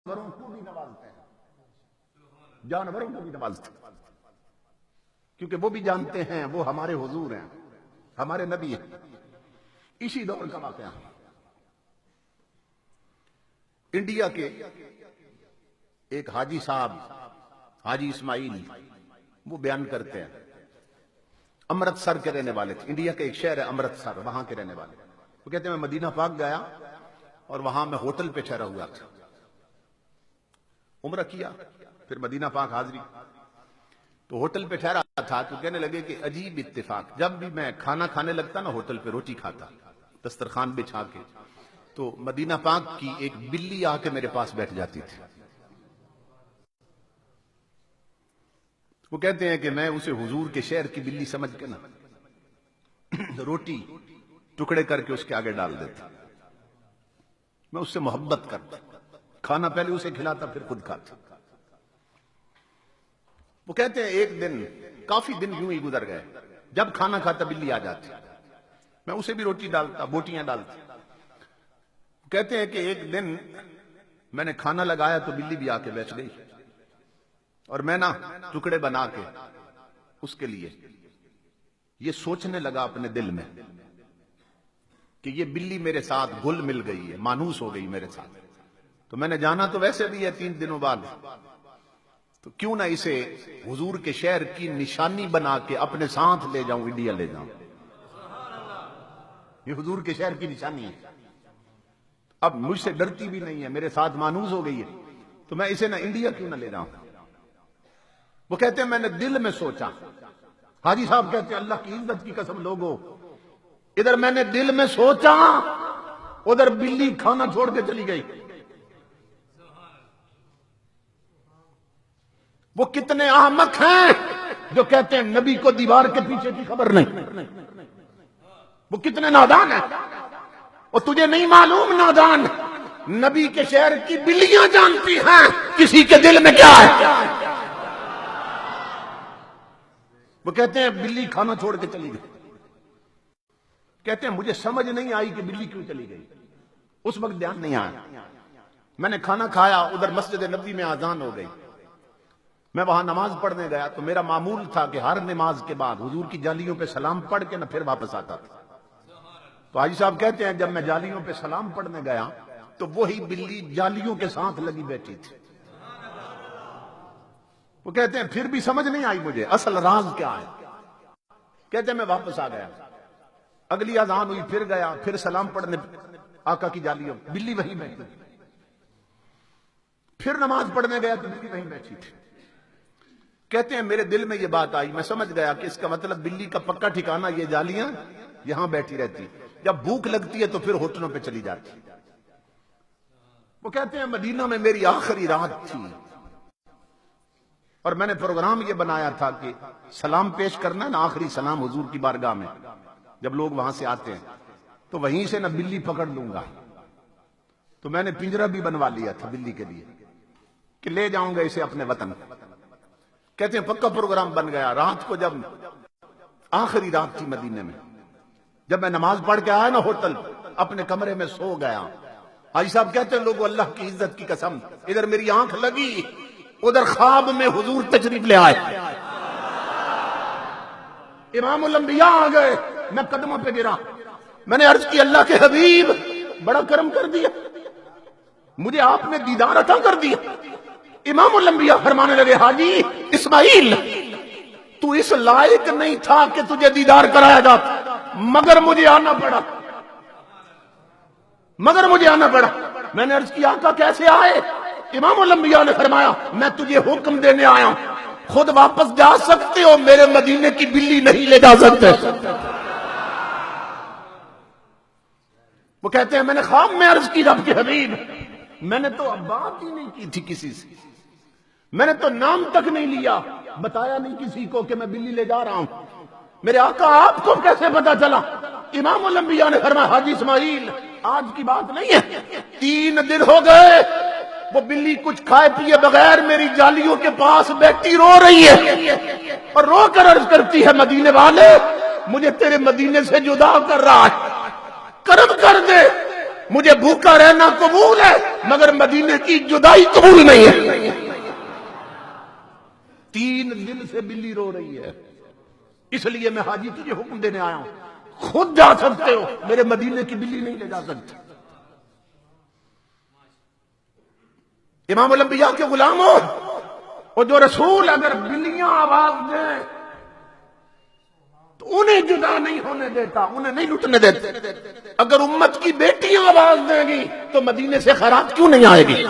جانوروں کو بھی نوازتے ہیں، جانوروں کو بھی نوازتے ہیں، کیونکہ وہ بھی جانتے ہیں وہ ہمارے حضور ہیں، ہمارے نبی ہیں۔ اسی دور کا واقعہ انڈیا کے ایک حاجی صاحب، حاجی اسماعیل، وہ بیان کرتے ہیں، امرتسر کے رہنے والے تھے۔ انڈیا کا ایک شہر ہے امرتسر، وہاں کے رہنے والے۔ وہ کہتے ہیں میں مدینہ پاک گیا اور وہاں میں ہوٹل پہ ٹھہرا ہوا تھا، عمرہ کیا، پھر مدینہ پاک حاضری، تو ہوٹل پہ ٹھہرا تھا تو کہنے لگے کہ عجیب اتفاق، جب بھی میں کھانا کھانے لگتا نا ہوٹل پہ روٹی کھاتا دسترخوان بچھا کے، تو مدینہ پاک کی ایک بلی آ کے میرے پاس بیٹھ جاتی تھی۔ وہ کہتے ہیں کہ میں اسے حضور کے شہر کی بلی سمجھ کے نا روٹی ٹکڑے کر کے اس کے آگے ڈال دیتا، میں اس سے محبت کرتا، کھانا پہلے اسے کھلاتا پھر خود کھاتا۔ وہ کہتے ہیں ایک دن، کافی دن یوں ہی گزر گئے، جب کھانا کھاتا بلی آ جاتی، میں اسے بھی روٹی ڈالتا، بوٹیاں ڈالتا۔ کہتے ہیں کہ ایک دن میں نے کھانا لگایا تو بلی بھی آ کے بیٹھ گئی، اور میں نا ٹکڑے بنا کے اس کے لیے یہ سوچنے لگا اپنے دل میں کہ یہ بلی میرے ساتھ گل مل گئی ہے، مانوس ہو گئی میرے ساتھ، تو میں نے جانا تو ویسے بھی ہے 3 دنوں بعد، تو کیوں نہ اسے حضور کے شہر کی نشانی بنا کے اپنے ساتھ لے جاؤں، انڈیا لے جاؤں، یہ حضور کے شہر کی نشانی ہے۔ اب مجھ سے ڈرتی بھی نہیں ہے، میرے ساتھ مانوس ہو گئی ہے، تو میں اسے نہ انڈیا کیوں نہ لے جاؤں۔ وہ کہتے ہیں میں نے دل میں سوچا، حاجی صاحب کہتے ہیں اللہ کی عزت کی قسم لوگوں، ادھر میں نے دل میں سوچا، ادھر بلی کھانا چھوڑ کے چلی گئی۔ وہ کتنے احمق ہیں جو کہتے ہیں نبی کو دیوار کے پیچھے کی خبر نہیں، وہ کتنے نادان ہیں، اور تجھے نہیں معلوم نادان، نبی کے شہر کی بلیاں جانتی ہیں کسی کے دل میں کیا ہے۔ وہ کہتے ہیں بلی کھانا چھوڑ کے چلی گئی، کہتے ہیں مجھے سمجھ نہیں آئی کہ بلی کیوں چلی گئی، اس وقت دھیان نہیں آیا، میں نے کھانا کھایا، ادھر مسجد نبوی میں اذان ہو گئی، میں وہاں نماز پڑھنے گیا، تو میرا معمول تھا کہ ہر نماز کے بعد حضور کی جالیوں پہ سلام پڑھ کے نہ پھر واپس آتا تھا۔ تو حاجی صاحب کہتے ہیں جب میں جالیوں پہ سلام پڑھنے گیا تو وہی بلی جالیوں کے ساتھ لگی بیٹھی تھی۔ وہ کہتے ہیں پھر بھی سمجھ نہیں آئی مجھے اصل راز کیا ہے۔ کہتے ہیں میں واپس آ گیا، اگلی اذان ہوئی، پھر گیا، پھر سلام پڑھنے آقا کی جالیوں، بلی وہی بیٹھی، پھر نماز پڑھنے گیا تو بلی وہی بیٹھی تھی۔ کہتے ہیں میرے دل میں یہ بات آئی، میں سمجھ گیا کہ اس کا مطلب بلی کا پکا ٹھکانہ یہ جالیاں یہاں بیٹھی رہتی، جب بھوک لگتی ہے تو پھر ہوٹلوں پہ چلی جاتی۔ وہ کہتے ہیں مدینہ میں میری آخری رات تھی، اور میں نے پروگرام یہ بنایا تھا کہ سلام پیش کرنا ہے نا، آخری سلام حضور کی بارگاہ میں جب لوگ وہاں سے آتے ہیں تو وہیں سے نہ بلی پکڑ لوں گا، تو میں نے پنجرہ بھی بنوا لیا تھا بلی کے لیے کہ لے جاؤں گا اسے اپنے وطن۔ کہتے ہیں پکا پروگرام بن گیا۔ رات کو جب آخری رات تھی مدینے میں، جب میں نماز پڑھ کے آیا نا ہوٹل، اپنے کمرے میں سو گیا۔ حاجی صاحب کہتے ہیں لوگوں اللہ کی عزت کی قسم، ادھر میری آنکھ لگی، ادھر خواب میں حضور تشریف لے آئے، امام الانبیاء آ گئے، میں قدموں پہ گرا، میں نے عرض کی اللہ کے حبیب بڑا کرم کر دیا، مجھے آپ نے دیدار عطا کر دیا۔ امام الانبیاء فرمانے لگے حاجی اسماعیل تو اس لائق نہیں تھا کہ تجھے دیدار کرایا جاتا، مگر مجھے آنا پڑا، میں نے عرض کیا آقا کیسے آئے؟ امام الانبیاء نے فرمایا میں تجھے حکم دینے آیا ہوں، خود واپس جا سکتے ہو، میرے مدینے کی بلی نہیں لے جا سکتے۔ وہ کہتے ہیں میں نے خواب میں عرض کی رب کے حبیب، میں نے تو بات ہی نہیں کی تھی کسی سے، میں نے تو نام تک نہیں لیا، بتایا نہیں کسی کو کہ میں بلی لے جا رہا ہوں، میرے آقا آپ کو کیسے پتا چلا؟ امام الانبیاء نے فرمایا حاجی اسماعیل آج کی بات نہیں ہے، 3 دن ہو گئے وہ بلی کچھ کھائے پیے بغیر میری جالیوں کے پاس بیٹھی رو رہی ہے، اور رو کر عرض کرتی ہے مدینے والے مجھے تیرے مدینے سے جدا کر رہا ہے، کرم کر دے مجھے بھوکا رہنا قبول ہے مگر مدینے کی جدائی قبول نہیں ہے۔ 3 دن سے بلی رو رہی ہے، اس لیے میں حاجی تجھے حکم دینے آیا ہوں، خود جا سکتے ہو، میرے مدینے کی بلی نہیں لے جا سکتے۔ امام الانبیاء کے غلام ہو، اور جو رسول اگر بلیاں آواز دیں تو انہیں جدا نہیں ہونے دیتا، انہیں نہیں لٹنے دیتے۔ اگر امت کی بیٹیاں آواز دیں گی تو مدینے سے خیرات کیوں نہیں آئے گی؟